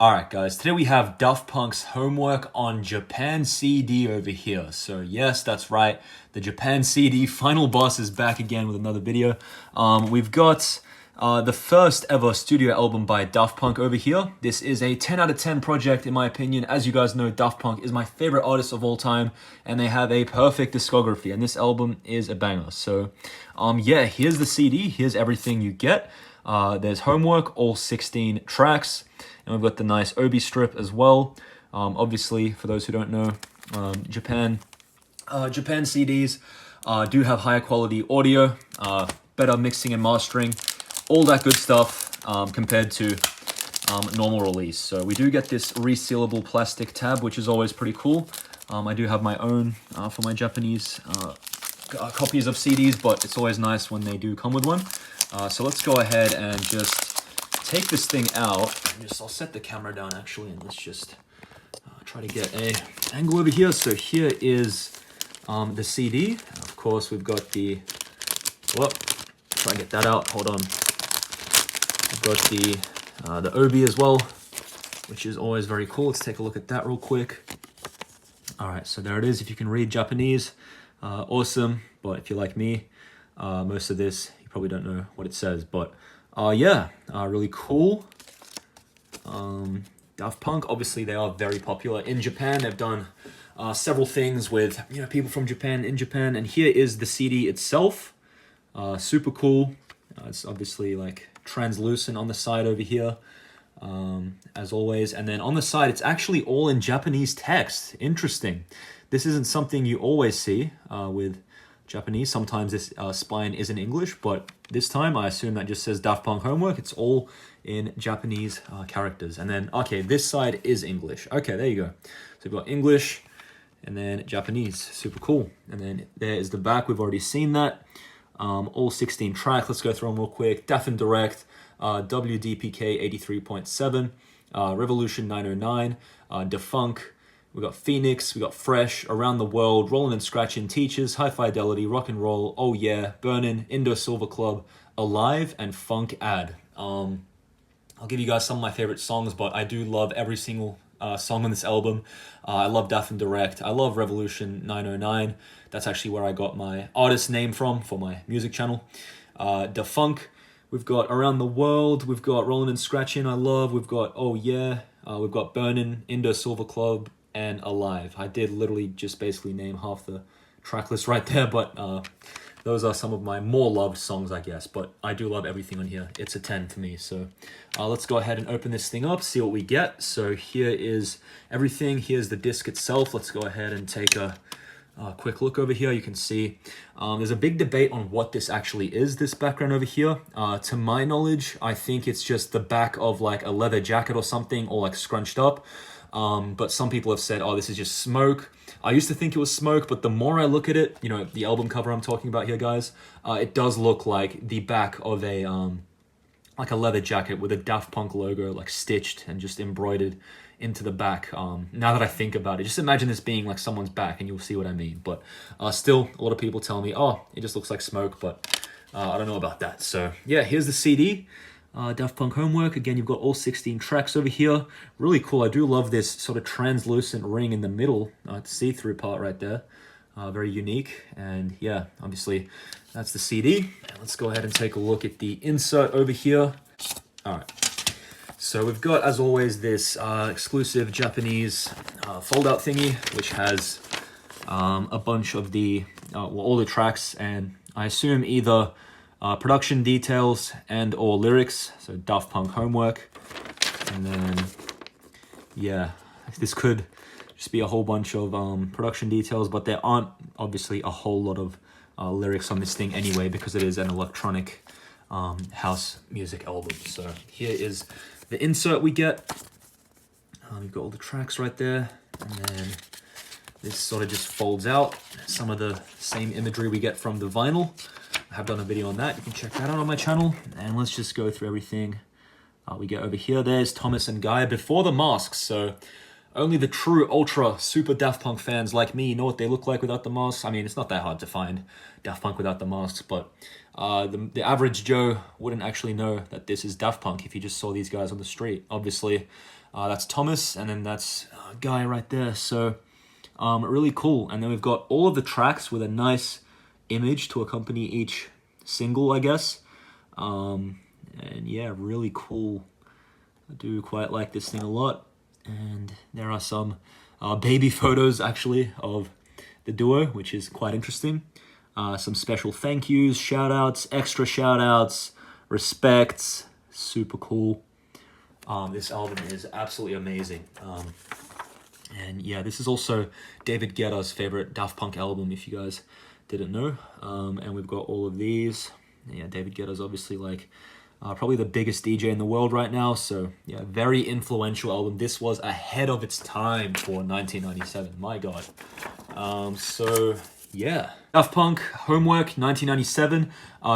Alright guys, today we have Daft Punk's homework on Japan CD over here. So yes, that's right, the Japan CD final boss is back again with another video. We've got the first ever studio album by Daft Punk over here. This is a 10 out of 10 project in my opinion. As you guys know, Daft Punk is my favorite artist of all time and they have a perfect discography and this album is a banger. So yeah, here's the CD, here's everything you get. There's homework, all 16 tracks. And we've got the nice Obi strip as well. Obviously, for those who don't know, Japan CDs do have higher quality audio, better mixing and mastering, all that good stuff compared to normal release. So we do get this resealable plastic tab, which is always pretty cool. I do have my own for my Japanese copies of CDs, but it's always nice when they do come with one. So let's go ahead and just take this thing out. I'll set the camera down actually, and let's just try to get a angle over here. So here is the CD. Of course, we've got the, try and get that out. Hold on. We've got the Obi as well, which is always very cool. Let's take a look at that real quick. All right, so there it is. If you can read Japanese, awesome. But if you're like me, most of this you probably don't know what it says. But yeah, really cool. Daft Punk, obviously they are very popular in Japan. They've done several things with people from Japan in Japan, and here is the CD itself. Super cool. It's obviously like translucent on the side over here, as always, and then on the side it's actually all in Japanese text. Interesting. This isn't something you always see with Japanese. Sometimes this spine is in English, but this time I assume that just says Daft Punk homework. It's all in Japanese characters. And then, okay, this side is English. Okay, there you go. So we've got English and then Japanese. Super cool. And then there is the back. We've already seen that. All 16 tracks. Let's go through them real quick. Daft and Direct, WDPK 83.7, Revolution 909, Defunk. We got Phoenix, we got Fresh, Around the World, Rollin' and Scratchin', Teachers, High Fidelity, Rock and Roll, Oh Yeah, Burnin', Indo Silver Club, Alive, and Funk Ad. I'll give you guys some of my favorite songs, but I do love every single song on this album. I love Daft and Direct. I love Revolution 909. That's actually where I got my artist name from for my music channel. Defunk. We've got Around the World. We've got Rollin' and Scratchin', I love. We've got Oh Yeah. We've got Burnin', Indo Silver Club, and Alive. I did literally just basically name half the track list right there, but those are some of my more loved songs, I guess. But I do love everything on here. It's a 10 for me. So let's go ahead and open this thing up, see what we get. So here is everything. Here's the disc itself. Let's go ahead and take a quick look over here. You can see there's a big debate on what this actually is, this background over here. To my knowledge, I think it's just the back of like a leather jacket or something, or like scrunched up. But some people have said, oh, this is just smoke. I used to think it was smoke, but the more I look at it, the album cover I'm talking about here, guys, it does look like the back of a like a leather jacket with a Daft Punk logo like stitched and just embroidered into the back. Now that I think about it, just imagine this being like someone's back and you'll see what I mean. But still, a lot of people tell me, oh, it just looks like smoke, but I don't know about that. So yeah, here's the CD. Daft Punk homework. Again, you've got all 16 tracks over here. Really cool. I do love this sort of translucent ring in the middle, see-through part right there. Very unique. And yeah, obviously that's the CD. And let's go ahead and take a look at the insert over here. All right. So we've got, as always, this exclusive Japanese fold-out thingy, which has a bunch of the, all the tracks, and I assume either production details and or lyrics, so Daft Punk homework. And then yeah, this could just be a whole bunch of production details, but there aren't obviously a whole lot of lyrics on this thing anyway, because it is an electronic house music album. So here is the insert we get. You've got all the tracks right there, and then this sort of just folds out. Some of the same imagery we get from the vinyl. I have done a video on that. You can check that out on my channel. And let's just go through everything we get over here. There's Thomas and Guy before the masks. So only the true ultra super Daft Punk fans like me know what they look like without the masks. I mean, it's not that hard to find Daft Punk without the masks, but the average Joe wouldn't actually know that this is Daft Punk if he just saw these guys on the street. Obviously, That's Thomas, and then that's a guy right there. So really cool. And then we've got all of the tracks with a nice image to accompany each single, I guess. And yeah, really cool. I do quite like this thing a lot. And there are some baby photos actually of the duo, which is quite interesting. Some special thank yous, shout outs, extra shout outs, respects. Super cool. This album is absolutely amazing. And yeah, this is also David Guetta's favorite Daft Punk album, if you guys didn't know. And we've got all of these. Yeah, David Guetta's obviously like probably the biggest DJ in the world right now. So yeah, very influential album. This was ahead of its time for 1997. My God. So yeah, Daft Punk, Homework, 1997.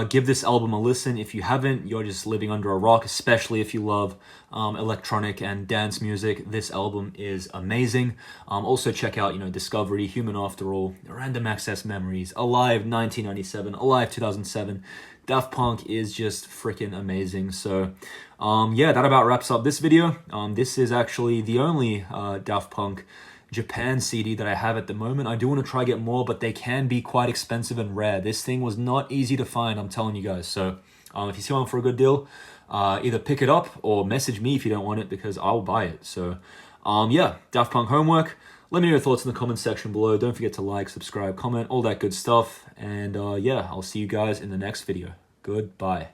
Give this album a listen. If you haven't, you're just living under a rock, especially if you love electronic and dance music. This album is amazing. Also check out, Discovery, Human After All, Random Access Memories, Alive, 1997, Alive, 2007. Daft Punk is just freaking amazing. So yeah, that about wraps up this video. This is actually the only Daft Punk Japan CD that I have at the moment. I do want to try get more, but they can be quite expensive and rare. This thing was not easy to find, I'm telling you guys. So if you see one for a good deal, either pick it up or message me if you don't want it, because I'll buy it. So yeah, Daft Punk Homework. Let me know your thoughts in the comment section below. Don't forget to like, subscribe, comment, all that good stuff. And yeah, I'll see you guys in the next video. Goodbye.